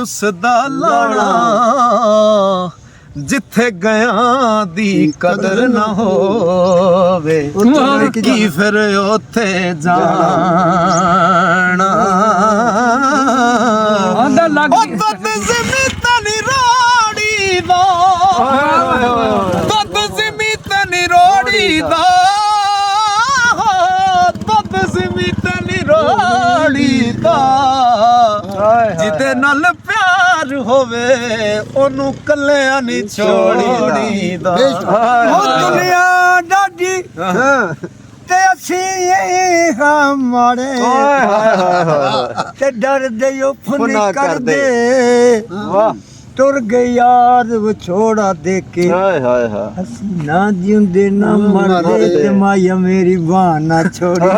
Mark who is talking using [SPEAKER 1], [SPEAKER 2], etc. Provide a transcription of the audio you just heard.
[SPEAKER 1] ਉਸ ਦਾ ਲਾਣਾ ਜਿੱਥੇ ਗਿਆ ਦੀ ਕਦਰ ਨਾ ਹੋਵੇ ਕੀ ਫਿਰ ਉੱਥੇ ਜਾਣਾ
[SPEAKER 2] ਆਂਦਾ ਲੱਗ
[SPEAKER 1] ਉਹ ਦੁੱਧ ਜ਼ਿਮੀ ਤਨੀ ਰੋੜੀ ਦਾ ਦੁੱਧ ਜ਼ਿਮੀ ਤਨੀ ਰੋੜੀ ਦਾ ਦੁੱਧ ਜ਼ਿਮੀ ਤਨੀ ਰੋੜੀ ਦਾ ਜਿਹਦੇ ਨਾਲ ਪਿਆਰ ਹੋਵੇ ਉਹਨੂੰ ਕੱਲਿਆਂ ਨਹੀਂ ਛੋੜੀ ਦਾ
[SPEAKER 3] ਉਹ ਦੁਨੀਆ ਡਾਡੀ ਤੇ ਅਸੀਂ ਹਾਂ ਮਾੜੇ ਤੇ ਡਰਦੇ ਉਫਨ ਕਰਦੇ
[SPEAKER 4] ਵਾਹ
[SPEAKER 3] ਤੁਰ ਗਏ ਯਾਰ ਵਿਛੋੜਾ ਦੇ ਕੇ
[SPEAKER 4] ਹਾਏ ਹਾਏ ਹਾਏ
[SPEAKER 3] ਅਸੀਂ ਨਾ ਜਿਉਂਦੇ ਨਾ ਮਰਦੇ ਤੇ ਮਾਇਆ ਮੇਰੀ ਬਾਹ ਨਾ ਛੋੜੀ